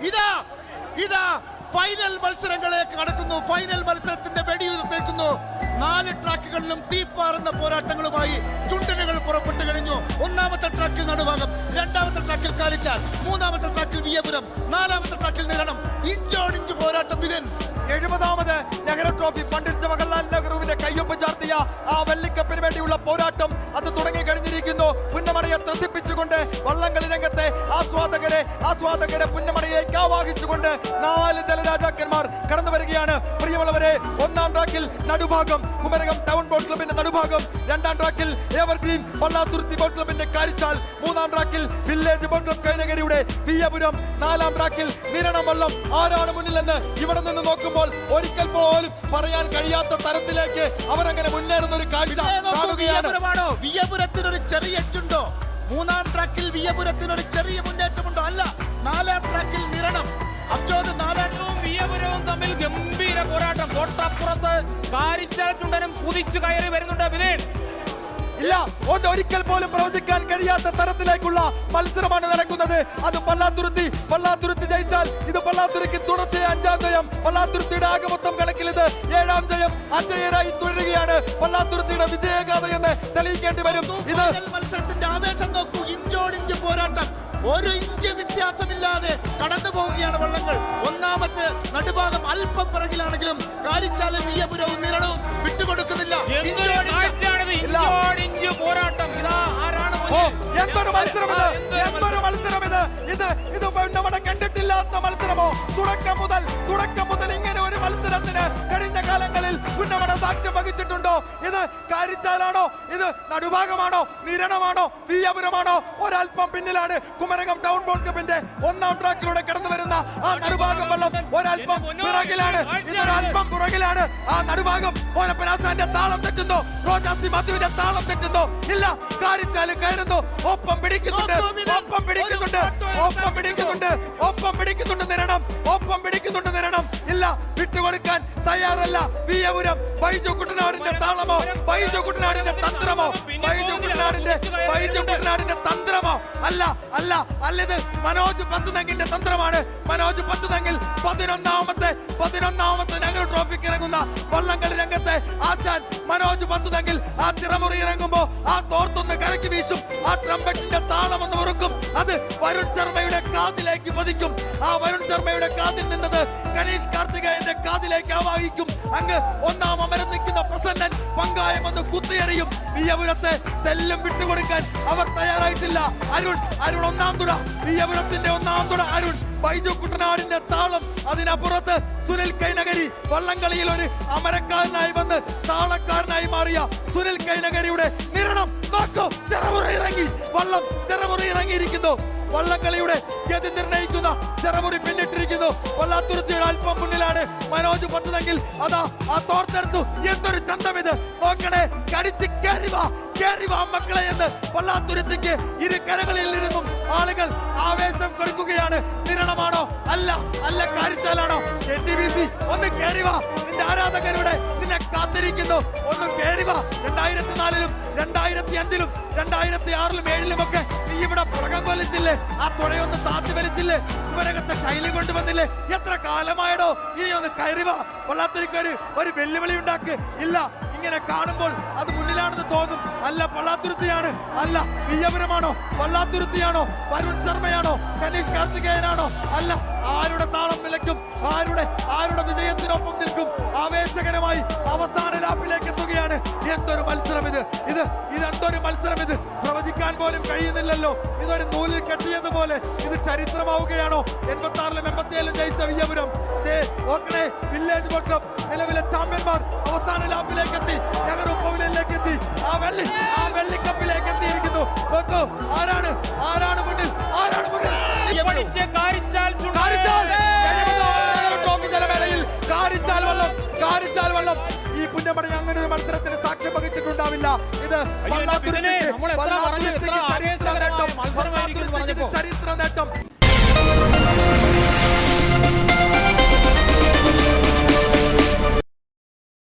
ഇതാ ഇതാ ഫൈനൽ മത്സരങ്ങളിലേക്ക് കടക്കുന്നു. ഫൈനൽ മത്സരത്തിന്റെ വെടിയുതിർത്തേക്കുന്നു. 4 ട്രാക്കുകളിലും തീപ്പാറുന്ന പോരാട്ടങ്ങളുമായി ചുണ്ടനുകൾ പുറപ്പെട്ടു കഴിഞ്ഞു. ഒന്നാമത്തെ ട്രാക്കിൽ നടുഭാഗം, രണ്ടാമത്തെ ട്രാക്കിൽ കാലിച്ചാൽ, മൂന്നാമത്തെ ട്രാക്കിൽ വിയപുരം, നാലാമത്തെ ട്രാക്കിൽ നിരണം. ഇഞ്ചോടിഞ്ച് പോരാട്ടം. ഇതിൽ 70ാമത് നെഹ്റു ട്രോഫി പണ്ഡിറ്റ് ജവഹർലാൽ നെഹ്റുവിന്റെ കയ്യൊപ്പ് ചാർത്തിയ ആ വെള്ളിക്കപ്പിന് വേണ്ടിയുള്ള പോരാട്ടം അത് തുടങ്ങി കഴിഞ്ഞിരിക്കുന്നു. പുന്നമടയെ ത്രസിപ്പിച്ചുകൊണ്ട് വള്ളംകളി രംഗത്തെ ആസ്വാദകരെ പുന്നമടയേക്ക് ആവാഹിച്ചുകൊണ്ട് 4 ജലരാജാക്കന്മാർ കടന്നു വരികയാണ്. പ്രിയമുള്ളവരെ, ഒന്നാം ട്രാക്കിൽ നടുഭാഗം കുമരകം ടൗൺ ബോട്ട് ക്ലബിന്റെ നടുഭാഗം, രണ്ടാം ട്രാക്കിൽ എവർഗ്രീൻ വള്ളാതുരുത്തി ബോട്ട് ക്ലബിന്റെ കാരിച്ചാൽ, മൂന്നാം ട്രാക്കിൽ വില്ലേജ് ബോട്ട് ക്ലബ് കൈനകരിയുടെ വിയ്യപുരം, നാലാം ട്രാക്കിൽ നിരണം വള്ളം. ആരാണ് മുന്നിലെന്ന് ഇവിടെ നിന്ന് നോക്കുമ്പോൾ ഒരിക്കൽ പോലും പറയാൻ കഴിയാത്ത തരത്തിലേക്ക് അവരങ്ങനെ മുന്നേറുന്ന ഒരു കാഴ്ച കാണുകയാണ്. വിയ്യപുരത്തിനൊരു ചെറിയ എട്ടുണ്ടോ? മൂന്നാം ട്രാക്കിൽ വിയ്യപുരത്തിനൊരു ചെറിയ മുന്നേറ്റമുണ്ടോ? അല്ല, നാലാം ട്രാക്കിൽ നിരണം. വിയ്യപുരവും തമ്മിൽ ഗംഭീര പോരാട്ടം. തൊട്ടപ്പുറത്ത് കാരിച്ചാൽ ചുണ്ടനും കുതിച്ചു കയറി വരുന്നുണ്ട്. വിനീൻ ഇല്ല, ഒരിക്കൽ പോലും പ്രവചിക്കാൻ കഴിയാത്ത തരത്തിലേക്കുള്ള മത്സരമാണ് നടക്കുന്നത്. അത് പള്ളാത്തുരുത്തി ജയിച്ചാൽ ഇത് പള്ളാത്തുരുത്തിക്ക് തുടർച്ചയായ 5ാം ജയം. പള്ളാത്തുരുത്തിയുടെ ആകമൊത്തം കണക്കിൽ ഇത് 7ാം ജയം. അജയരായി തുടരുകയാണ് പള്ളാത്തുരുത്തിയുടെ വിജയഗാഥ എന്ന് തെളിയിക്കേണ്ടി വരും. ഇത് മത്സരത്തിന്റെ ആവേശം നോക്കൂ. ഇഞ്ചോടിഞ്ച് പോരാട്ടം. 1 ഇഞ്ച് വ്യത്യാസമില്ലാതെ കടന്നു പോവുകയാണ് വള്ളങ്ങൾ. ഒന്നാമത്തെ നടുഭാഗം അല്പം പിറകിലാണെങ്കിലും കാരിച്ചാലും വിയ്യപുരവും നിരണവും വിട്ടുകൊടുക്കുന്നില്ല. പോരാട്ടം. എന്തൊരു മത്സരം ഇത്! ഇത് നമ്മുടെ കണ്ടിട്ടില്ലാത്ത മത്സരമോ? തുടക്കം മുതൽ ഇങ്ങനെ ഒരു മത്സരത്തിന് കഴിഞ്ഞ കാലങ്ങളിൽ പുന്നമട സാക്ഷ്യം വഹിച്ചിട്ടുണ്ടോ? ഇത് കാരിച്ചാലാണോ? ഇത് നടുഭാഗമാണോ? നിരണമാണോ? വിയ്യപുരമാണോ? ഒരൽപ്പം പിന്നിലാണ് കുമരകം ടൗൺ ബോട്ട് ക്ലബിന്റെ 1ാം ട്രാക്കിലൂടെ കടന്നു വരുന്ന ആ നടുഭാഗം വള്ളം. ഒരൽപ്പം പുറകിലാണ്. ഇതൊരൽപ്പം പുറകിലാണ് ആ നടുഭാഗം. ഓനപ്പനാസാന്റെ താളം തെറ്റുന്നു. റോജാസി മാത്യുവിന്റെ താളം തെറ്റുന്നു. ഇല്ല, കാരിച്ചാല് കയറുന്നു. ഒപ്പം പിടിക്കുന്നുണ്ട് നിരണം. ഇല്ല, വിട്ടുകൊടുക്കാൻ തയ്യാറല്ല വിയ്യപുരം. ബൈജു കുട്ടനാടിന്റെ താളമോ? ബൈജു കുട്ടനാടിന്റെ തന്ത്രമോ? അല്ല, ഇത് മനോജ് പത്തുനങ്ങിന്റെ തന്ത്രമാണ്. മനോജ് പത്തുനങ്ങിൽ 11ാമത്തെ നെഹ്റു ട്രോഫിക്ക് ഇറങ്ങുന്ന വള്ളംകളി രംഗത്തെ ആശാൻ മനോജ് പത്തുനങ്ങിൽ ആ തിറമുറി ഇറങ്ങുമ്പോ ആ തോർത്തൊന്ന് കരക്കി വീശും. ആ ട്രംപറ്റിന്റെ താളം ഒന്ന് ഉറക്കും. അത് വരുൺ ശർമ്മയുടെ കാതിലേക്ക് പതിക്കും. ആ വരുൺ ശർമ്മയുടെ കാതിൽ നിന്നത് ഗണേഷ് കാർത്തികേയന്റെ കാതിലേക്ക് ആവാഹിക്കും. അങ്ങ് 1ാം അമരം നിൽക്കുന്ന പ്രസന്നൻ പങ്കായം ഒന്ന് കുത്തിയെറിയും. വിയ്യപുരത്തെ തെല്ലും വിട്ടുകൊടുക്കാൻ അവർ തയ്യാറായിട്ടില്ല. അരുൺ 1ാം തുട. വിയ്യപുരത്തിന്റെ 1ാം തുട അരുൺ. ബൈജു കുട്ടനാടിന്റെ താളം. അതിനപ്പുറത്ത് സുനിൽ കൈനകരി. വള്ളംകളിയിൽ ഒരു അമരക്കാരനായി വന്ന് താളക്കാരനായി മാറിയ സുനിൽ കൈനകരിയുടെ നിരണം നോക്കൂ. വള്ളം തിറമുറി ഇറങ്ങിയിരിക്കുന്നു. വള്ളംകളിയുടെ ഗതി നിർണയിക്കുന്ന ചെറുമുറി പിന്നിട്ടിരിക്കുന്നു. വള്ളാത്തുരുത്തിയുടെ അല്പം മുന്നിലാണ് മനോജ് പത്തുനെങ്കിൽ. അതാ ആ തോർത്തെടുത്തു. എന്തൊരു ചന്തം ഇത് നോക്കണേ. കടിച്ച് കേറിവാ മക്കളെ എന്ന് വള്ളാത്തുരുത്തിക്ക് ഇരു കരകളിൽ നിന്നും ആളുകൾ ആവേശം കൊടുക്കുകയാണ്. നിരണമാണോ? അല്ല കാരിച്ചാലാണോ? NTBC ഒന്ന് കേറിവാ. നിന്റെ ആരാധകരുടെ നിന്നെ കാത്തിരിക്കുന്നു. ഒന്ന് കേറിവാ. 2004-ലും 2005-ലും 2006-ലും 2007-ലും ഒക്കെ നീ ഇവിടെ പുറകം കൊലിച്ചില്ലേ? ആ തുഴയൊന്ന് താത്തി വലിച്ചില്ലേ? ഇവരകത്തെ ശൈലി കൊണ്ടുവന്നില്ലേ? എത്ര കാലമായടോ? ഇനി ഒന്ന് കയറിവാ. വള്ളാത്തുരുത്തിക്ക് ഒരു വെല്ലുവിളി ഉണ്ടാക്ക്. ഇല്ല, ഇങ്ങനെ കാണുമ്പോൾ അത് മുന്നിലാണെന്ന് തോന്നും. അല്ല, വള്ളാത്തുരുത്തിയാണ്. അല്ല, വിയ്യപുരമാണോ? വള്ളാത്തുരുത്തിയാണോ? വരുൺ ശർമ്മയാണോ? ഗണേഷ് കാർത്തികേയനാണോ? അല്ല, ആരുടെ താളം വിലക്കും? ആരുടെ വിജയത്തിനൊപ്പം നിൽക്കും? ആവേശകരമായി അവസാന ലാപ്പിലേക്ക് എത്തുകയാണ്. എന്തൊരു മത്സരം ഇത്! ഇതെന്തൊരു മത്സരം ഇത്! പ്രവചിക്കാൻ പോലും കഴിയുന്നില്ലല്ലോ. ഇതൊരു നൂലിൽ കെട്ടിയതുപോലെ ഇത് ചരിത്രമാവുകയാണോ? 86-ലും 87-ലും ജയിച്ച വിയ്യപുരം ഓക്കണേ. വില്ലേജ് ബോട്ട് ക്ലബ് നിലവിലെ ചാമ്പ്യന്മാർ അവസാന ലാപ്പിലേക്ക് എത്തി. നെഹ്റു പവലിയനിലേക്ക് എത്തി. ആ വെള്ളിക്കപ്പിലേക്ക് എത്തിയിരിക്കുന്നു. നോക്കൂ, ആരാണ് മുന്നിൽ? ജലമേളയിൽ കാരിച്ചാൽ വള്ളം. ഈ പുന്നമട അങ്ങനെ ഒരു മത്സരത്തിന് സാക്ഷ്യം വഹിച്ചിട്ടുണ്ടാവില്ല. ഇത് ചരിത്ര നേട്ടം.